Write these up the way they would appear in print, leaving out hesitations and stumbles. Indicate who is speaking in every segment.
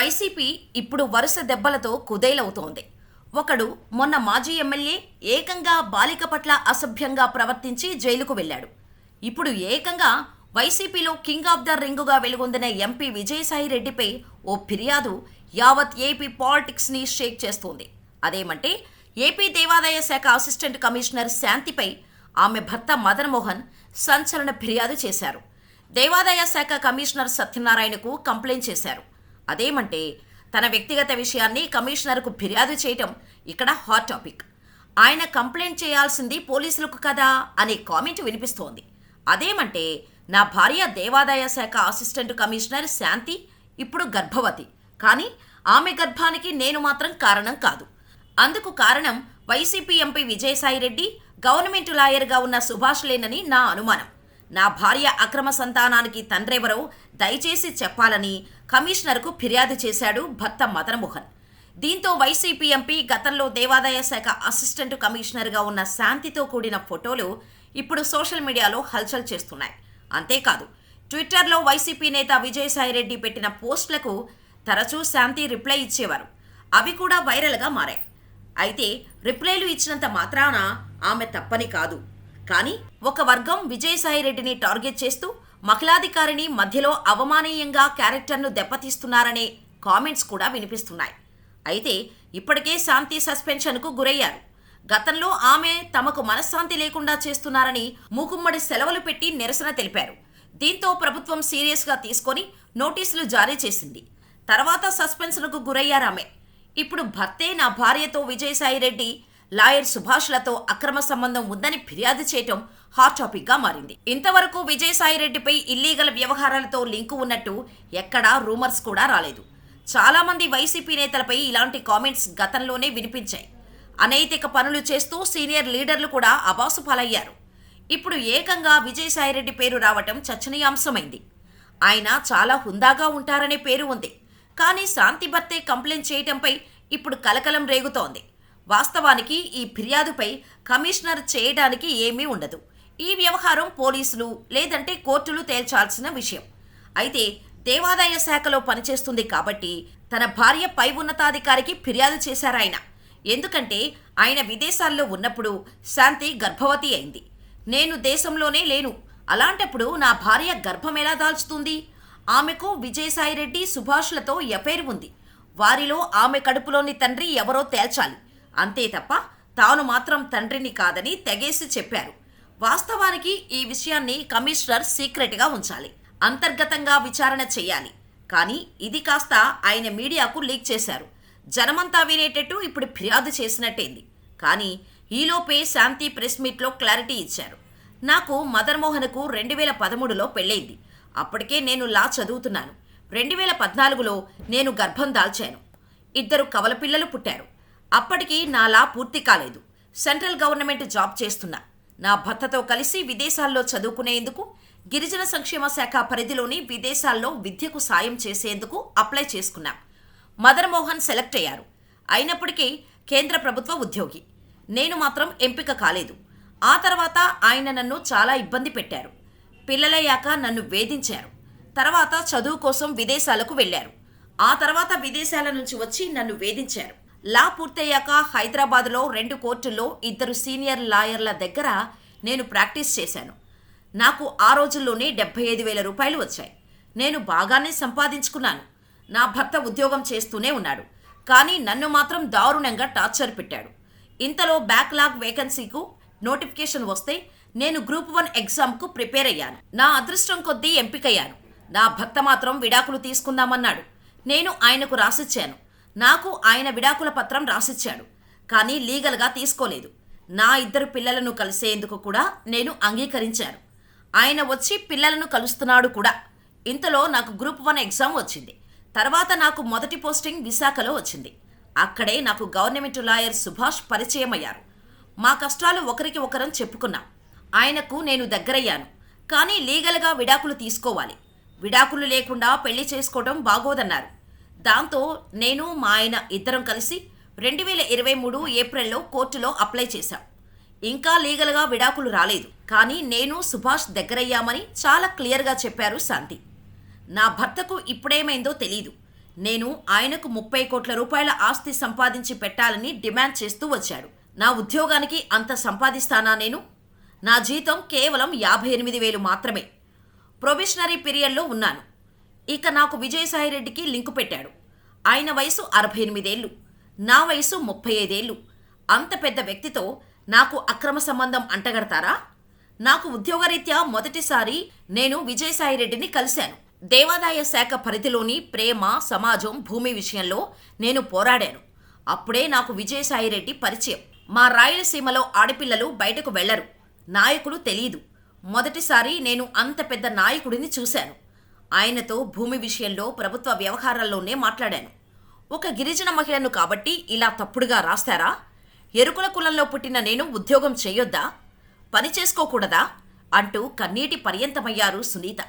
Speaker 1: YCP ఇప్పుడు వరుస దెబ్బలతో కుదేలవుతోంది. ఒకడు మొన్న మాజీ ఎమ్మెల్యే ఏకంగా బాలిక పట్ల అసభ్యంగా ప్రవర్తించి జైలుకు వెళ్ళాడు. ఇప్పుడు ఏకంగా వైసీపీలో కింగ్ ఆఫ్ ద రింగుగా వెలుగొందిన ఎంపీ విజయసాయిరెడ్డిపై ఓ ఫిర్యాదు యావత్ ఏపీ పాలిటిక్స్ని షేక్ చేస్తోంది. అదేమంటే ఏపీ దేవాదాయ శాఖ అసిస్టెంట్ కమిషనర్ శాంతిపై ఆమె భర్త మదన్ మోహన్ సంచలన ఫిర్యాదు చేశారు. దేవాదాయ శాఖ కమిషనర్ సత్యనారాయణకు కంప్లైంట్ చేశారు. అదేమంటే తన వ్యక్తిగత విషయాన్ని కమిషనర్కు ఫిర్యాదు చేయటం ఇక్కడ హాట్ టాపిక్. ఆయన కంప్లైంట్ చేయాల్సింది పోలీసులకు కదా అనే కామెంట్ వినిపిస్తోంది. అదేమంటే నా భార్య దేవాదాయ శాఖ అసిస్టెంట్ కమిషనర్ శాంతి ఇప్పుడు గర్భవతి, కానీ ఆమె గర్భానికి నేను మాత్రం కారణం కాదు. అందుకు కారణం వైసీపీ ఎంపీ విజయసాయిరెడ్డి, గవర్నమెంట్ లాయర్గా ఉన్న సుభాష్ లేనని నా అనుమానం. నా భార్య అక్రమ సంతానానికి తండ్రెవరో దయచేసి చెప్పాలని కమిషనర్కు ఫిర్యాదు చేశాడు భర్త మదన్ మోహన్. దీంతో వైసీపీ ఎంపీ గతంలో దేవాదాయ శాఖ అసిస్టెంట్ కమిషనర్గా ఉన్న శాంతితో కూడిన ఫోటోలు ఇప్పుడు సోషల్ మీడియాలో హల్చల్ చేస్తున్నాయి. అంతేకాదు, ట్విట్టర్లో వైసీపీ నేత విజయసాయిరెడ్డి పెట్టిన పోస్టులకు తరచూ శాంతి రిప్లై ఇచ్చేవారు. అవి కూడా వైరల్గా మారాయి. అయితే రిప్లైలు ఇచ్చినంత మాత్రాన ఆమె తప్పని కాదు. కానీ ఒక వర్గం విజయసాయిరెడ్డిని టార్గెట్ చేస్తూ మహిళాధికారిని మధ్యలో అవమానీయంగా క్యారెక్టర్ను దెబ్బతీస్తున్నారనే కామెంట్స్ కూడా వినిపిస్తున్నాయి. అయితే ఇప్పటికే శాంతి సస్పెన్షన్కు గురయ్యారు. గతంలో ఆమె తమకు మనశ్శాంతి లేకుండా చేస్తున్నారని మూకుమ్మడి సెలవులు పెట్టి నిరసన తెలిపారు. దీంతో ప్రభుత్వం సీరియస్గా తీసుకొని నోటీసులు జారీ చేసింది. తర్వాత సస్పెన్షన్కు గురయ్యారామె. ఇప్పుడు భర్తే నా భార్యతో విజయసాయిరెడ్డి, లాయర్ సుభాష్లతో అక్రమ సంబంధం ఉందని ఫిర్యాదు చేయటం హాట్ టాపిక్గా మారింది. ఇంతవరకు విజయసాయిరెడ్డిపై ఇల్లీగల్ వ్యవహారాలతో లింకు ఉన్నట్టు ఎక్కడా రూమర్స్ కూడా రాలేదు. చాలామంది వైసీపీ నేతలపై ఇలాంటి కామెంట్స్ గతంలోనే వినిపించాయి. అనైతిక పనులు చేస్తూ సీనియర్ లీడర్లు కూడా అబాసు పాలయ్యారు. ఇప్పుడు ఏకంగా విజయసాయిరెడ్డి పేరు రావటం చర్చనీయాంశమైంది. ఆయన చాలా హుందాగా ఉంటారనే పేరు ఉంది. కానీ శాంతి భర్తే కంప్లైంట్ చేయటంపై ఇప్పుడు కలకలం రేగుతోంది. వాస్తవానికి ఈ ఫిర్యాదుపై కమిషనర్ చేయడానికి ఏమీ ఉండదు. ఈ వ్యవహారం పోలీసులు లేదంటే కోర్టులు తేల్చాల్సిన విషయం. అయితే దేవాదాయ శాఖలో పనిచేస్తుంది కాబట్టి తన భార్య పై ఉన్నతాధికారికి ఫిర్యాదు చేశారాయన. ఎందుకంటే ఆయన విదేశాల్లో ఉన్నప్పుడు శాంతి గర్భవతి అయింది. నేను దేశంలోనే లేను, అలాంటప్పుడు నా భార్య గర్భం ఎలా దాల్చుతుంది? ఆమెకు విజయసాయిరెడ్డి, సుభాష్లతో ఎఫైర్ ఉంది. వారిలో ఆమె కడుపులోని తండ్రి ఎవరో తేల్చాలి. అంతే తప్ప తాను మాత్రం తండ్రిని కాదని తెగేసి చెప్పారు. వాస్తవానికి ఈ విషయాన్ని కమిషనర్ సీక్రెట్గా ఉంచాలి, అంతర్గతంగా విచారణ చేయాలి. కానీ ఇది కాస్త ఆయన మీడియాకు లీక్ చేశారు. జనమంతా వినేటట్టు ఇప్పుడు ఫిర్యాదు చేసినట్టేంది. కానీ ఈలోపే శాంతి ప్రెస్ మీట్లో క్లారిటీ ఇచ్చారు. నాకు మదన్ మోహన్కు 2013లో పెళ్ళైంది. అప్పటికే నేను లా చదువుతున్నాను. 2014లో నేను గర్భం దాల్చాను. 2 కవల పిల్లలు పుట్టారు. అప్పటికి నా లా పూర్తి కాలేదు. సెంట్రల్ గవర్నమెంట్ జాబ్ చేస్తున్నా. నా భర్తతో కలిసి విదేశాల్లో చదువుకునేందుకు గిరిజన సంక్షేమ శాఖ పరిధిలోని విదేశాల్లో విద్యకు సాయం చేసేందుకు అప్లై చేసుకున్నా. మదన్ మోహన్ సెలెక్ట్ అయ్యారు. అయినప్పటికీ కేంద్ర ప్రభుత్వ ఉద్యోగి. నేను మాత్రం ఎంపిక కాలేదు. ఆ తర్వాత ఆయన నన్ను చాలా ఇబ్బంది పెట్టారు. పిల్లలయ్యాక నన్ను వేధించారు. తర్వాత చదువు కోసం విదేశాలకు వెళ్ళారు. ఆ తర్వాత విదేశాల నుంచి వచ్చి నన్ను వేధించారు. లా పూర్తయ్యాక హైదరాబాద్లో 2 కోర్టుల్లో 2 సీనియర్ లాయర్ల దగ్గర నేను ప్రాక్టీస్ చేశాను. నాకు ఆ రోజుల్లోనే 75,000 రూపాయలు వచ్చాయి. నేను బాగానే సంపాదించుకున్నాను. నా భర్త ఉద్యోగం చేస్తూనే ఉన్నాడు. కానీ నన్ను మాత్రం దారుణంగా టార్చర్ పెట్టాడు. ఇంతలో బ్యాక్లాగ్ వేకెన్సీకు నోటిఫికేషన్ వస్తే నేను గ్రూప్ 1 ఎగ్జామ్కు ప్రిపేర్ అయ్యాను. నా అదృష్టం కొద్దీ ఎంపికయ్యాను. నా భర్త మాత్రం విడాకులు తీసుకుందామన్నాడు. నేను ఆయనకు రాసిచ్చాను. నాకు ఆయన విడాకుల పత్రం రాసిచ్చాడు. కానీ లీగల్గా తీసుకోలేదు. నా 2 పిల్లలను కలిసేందుకు కూడా నేను అంగీకరించాను. ఆయన వచ్చి పిల్లలను కలుస్తున్నాడు కూడా. ఇంతలో నాకు గ్రూప్ 1 ఎగ్జామ్ వచ్చింది. తర్వాత నాకు మొదటి పోస్టింగ్ విశాఖలో వచ్చింది. అక్కడే నాకు గవర్నమెంట్ లాయర్ సుభాష్ పరిచయం అయ్యారు. మా కష్టాలు ఒకరికి ఒకరం చెప్పుకున్నాం. ఆయనకు నేను దగ్గరయ్యాను. కానీ లీగల్గా విడాకులు తీసుకోవాలి. విడాకులు లేకుండా పెళ్లి చేసుకోవడం బాగోదన్నారు. దాంతో నేను మా ఆయన ఇద్దరం కలిసి 2023 ఏప్రిల్లో కోర్టులో అప్లై చేశాం. ఇంకా లీగల్గా విడాకులు రాలేదు. కానీ నేను సుభాష్ దగ్గరయ్యామని చాలా క్లియర్గా చెప్పారు శాంతి. నా భర్తకు ఇప్పుడేమైందో తెలీదు. నేను ఆయనకు 30 కోట్ల రూపాయల ఆస్తి సంపాదించి పెట్టాలని డిమాండ్ చేస్తూ వచ్చాడు. నా ఉద్యోగానికి అంత సంపాదిస్తానా నేను? నా జీతం కేవలం 58,000 మాత్రమే. ప్రొబేషనరీ పీరియడ్లో ఉన్నాను. ఇక నాకు విజయసాయిరెడ్డికి లింకు పెట్టాడు. ఆయన వయసు 68 ఏళ్ళు, నా వయసు 35 ఏళ్ళు. అంత పెద్ద వ్యక్తితో నాకు అక్రమ సంబంధం అంటగడతారా? నాకు ఉద్యోగరీత్యా మొదటిసారి నేను విజయసాయిరెడ్డిని కలిశాను. దేవాదాయ శాఖ పరిధిలోని ప్రేమ, సమాజం, భూమి విషయంలో నేను పోరాడాను. అప్పుడే నాకు విజయసాయిరెడ్డి పరిచయం. మా రాయలసీమలో ఆడపిల్లలు బయటకు వెళ్లరు, నాయకులు తెలియదు. మొదటిసారి నేను అంత పెద్ద నాయకుడిని చూశాను. ఆయనతో భూమి విషయంలో ప్రభుత్వ వ్యవహారాల్లోనే మాట్లాడాను. ఒక గిరిజన మహిళను కాబట్టి ఇలా తప్పుడుగా రాస్తారా? ఎరుకుల కులంలో పుట్టిన నేను ఉద్యోగం చేయొద్దా? పని చేసుకోకూడదా? అంటూ కన్నీటి పర్యంతమయ్యారు సునీత.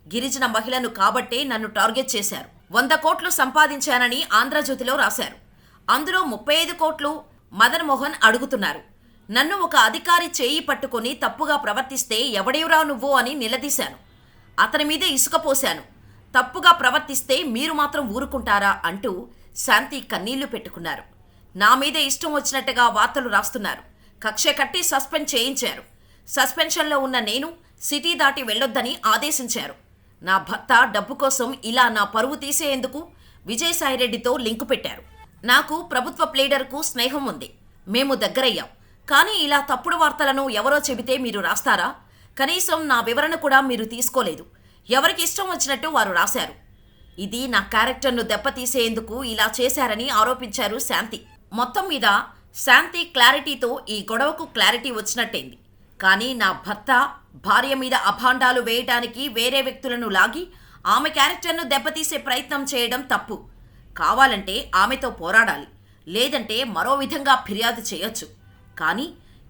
Speaker 1: గిరిజన మహిళను కాబట్టే నన్ను టార్గెట్ చేశారు. 100 కోట్లు సంపాదించానని ఆంధ్రజ్యోతిలో రాశారు. అందులో 35 కోట్లు మదన్ మోహన్ అడుగుతున్నారు. నన్ను ఒక అధికారి చేయి పట్టుకొని తప్పుగా ప్రవర్తిస్తే ఎవడేవురా నువ్వు అని నిలదీశాను. అతని మీద ఇసుక పోశాను. తప్పుగా ప్రవర్తిస్తే మీరు మాత్రం ఊరుకుంటారా అంటూ శాంతి కన్నీళ్లు పెట్టుకున్నారు. నా మీద ఇష్టం వచ్చినట్టుగా వార్తలు రాస్తున్నారు. కక్ష కట్టి సస్పెండ్ చేయించారు. సస్పెన్షన్లో ఉన్న నేను సిటీ దాటి వెళ్ళొద్దని ఆదేశించారు. నా భర్త డబ్బు కోసం ఇలా నా పరువు తీసేందుకు విజయసాయిరెడ్డితో లింకు పెట్టారు. నాకు ప్రభుత్వ ప్లేడర్కు స్నేహం ఉంది. మేము దగ్గరయ్యాం. కానీ ఇలా తప్పుడు వార్తలను ఎవరో చెబితే మీరు రాస్తారా? కనీసం నా వివరణ కూడా మీరు తీసుకోలేదు. ఎవరికి ఇష్టం వచ్చినట్టు వారు రాశారు. ఇది నా క్యారెక్టర్ను దెబ్బతీసేందుకు ఇలా చేశారని ఆరోపించారు శాంతి. మొత్తం మీద శాంతి క్లారిటీతో ఈ గొడవకు క్లారిటీ వచ్చినట్టయింది. కానీ నా భర్త భార్య మీద అభాండాలు వేయటానికి వేరే వ్యక్తులను లాగి ఆమె క్యారెక్టర్ను దెబ్బతీసే ప్రయత్నం చేయడం తప్పు. కావాలంటే ఆమెతో పోరాడాలి, లేదంటే మరో విధంగా ఫిర్యాదు చేయొచ్చు. కానీ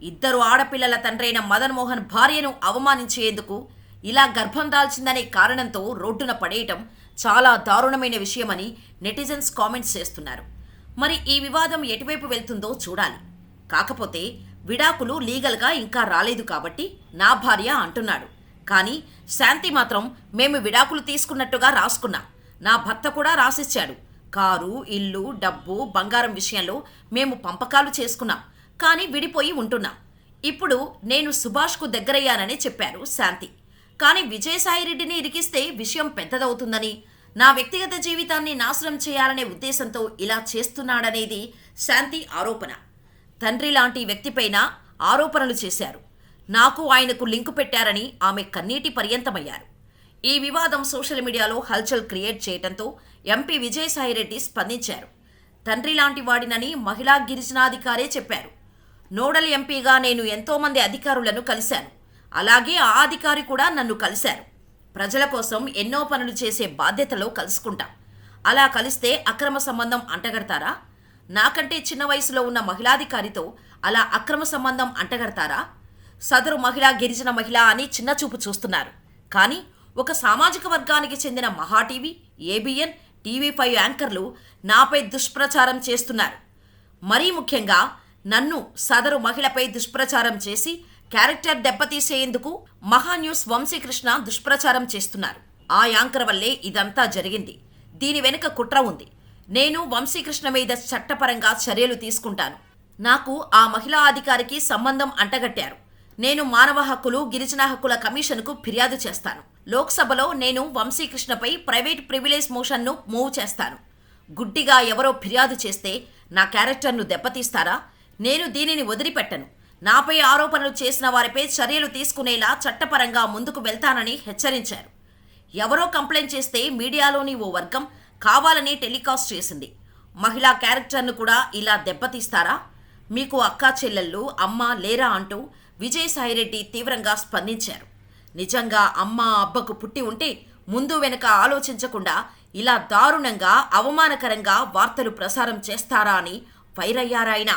Speaker 1: ఇద్దరు ఆడపిల్లల తండ్రైన మదన్ మోహన్ భార్యను అవమానించేందుకు ఇలా గర్భం దాల్చిందనే కారణంతో రోడ్డున పడేయటం చాలా దారుణమైన విషయమని నెటిజన్స్ కామెంట్స్ చేస్తున్నారు. మరి ఈ వివాదం ఎటువైపు వెళ్తుందో చూడాలి. కాకపోతే విడాకులు లీగల్గా ఇంకా రాలేదు కాబట్టి నా భార్య అంటున్నాడు. కానీ శాంతి మాత్రం మేము విడాకులు తీసుకున్నట్టుగా రాసుకున్నాం. నా భర్త కూడా రాసిచ్చాడు. కారు, ఇల్లు, డబ్బు, బంగారం విషయంలో మేము పంపకాలు చేసుకున్నాం. కానీ విడిపోయి ఉంటున్నాం. ఇప్పుడు నేను సుభాష్కు దగ్గరయ్యానని చెప్పారు శాంతి. కానీ విజయసాయిరెడ్డిని ఇరికిస్తే విషయం పెద్దదవుతుందని, నా వ్యక్తిగత జీవితాన్ని నాశనం చేయాలనే ఉద్దేశంతో ఇలా చేస్తున్నాడనేది శాంతి ఆరోపణ. తండ్రి లాంటి వ్యక్తిపైన ఆరోపణలు చేశారు. నాకు ఆయనకు లింకు పెట్టారని ఆమె కన్నీటి పర్యంతమయ్యారు. ఈ వివాదం సోషల్ మీడియాలో హల్చల్ క్రియేట్ చేయడంతో ఎంపీ విజయసాయిరెడ్డి స్పందించారు. తండ్రి లాంటి వాడినని మహిళా గిరిజనాధికారే చెప్పారు. నోడల్ ఎంపీగా నేను ఎంతోమంది అధికారులను కలిశాను. అలాగే ఆ అధికారి కూడా నన్ను కలిశారు. ప్రజల కోసం ఎన్నో పనులు చేసే బాధ్యతలో కలుసుకుంటాం. అలా కలిస్తే అక్రమ సంబంధం అంటగడతారా? నాకంటే చిన్న వయసులో ఉన్న మహిళాధికారితో అలా అక్రమ సంబంధం అంటగడతారా? సదరు మహిళా గిరిజన మహిళ అని చిన్నచూపు చూస్తున్నారు. కానీ ఒక సామాజిక వర్గానికి చెందిన మహా టీవీ, ఏబిఎన్, టీవీ5 యాంకర్లు నాపై దుష్ప్రచారం చేస్తున్నారు. మరీ ముఖ్యంగా నన్ను సదరు మహిళపై దుష్ప్రచారం చేసి క్యారెక్టర్ దెబ్బతీసేందుకు మహాన్యూస్ వంశీకృష్ణ దుష్ప్రచారం చేస్తున్నారు. ఆ యాంకర్ వల్లే ఇదంతా జరిగింది. దీని వెనుక కుట్ర ఉంది. నేను వంశీకృష్ణ మీద చట్టపరంగా చర్యలు తీసుకుంటాను. నాకు ఆ మహిళా అధికారికి సంబంధం అంటగట్టారు. నేను మానవ హక్కులు, గిరిజన హక్కుల కమిషన్కు ఫిర్యాదు చేస్తాను. లోక్సభలో నేను వంశీకృష్ణపై ప్రైవేట్ ప్రివిలేజ్ మోషన్ను మూవ్ చేస్తాను. గుడ్డిగా ఎవరో ఫిర్యాదు చేస్తే నా క్యారెక్టర్ను దెబ్బతీస్తారా? నేను దీనిని వదిలిపెట్టను. నాపై ఆరోపణలు చేసిన వారిపై చర్యలు తీసుకునేలా చట్టపరంగా ముందుకు వెళ్తానని హెచ్చరించారు. ఎవరో కంప్లైంట్ చేస్తే మీడియాలోని ఓ వర్గం కావాలని టెలికాస్ట్ చేసింది. మహిళా క్యారెక్టర్ను కూడా ఇలా దెబ్బతీస్తారా? మీకు అక్కా చెల్లెళ్ళు, అమ్మ లేరా అంటూ విజయసాయిరెడ్డి తీవ్రంగా స్పందించారు. నిజంగా అమ్మ, అబ్బకు పుట్టి ఉంటే ముందు వెనుక ఆలోచించకుండా ఇలా దారుణంగా, అవమానకరంగా వార్తలు ప్రసారం చేస్తారా అని ఫైర్ అయ్యారాయన.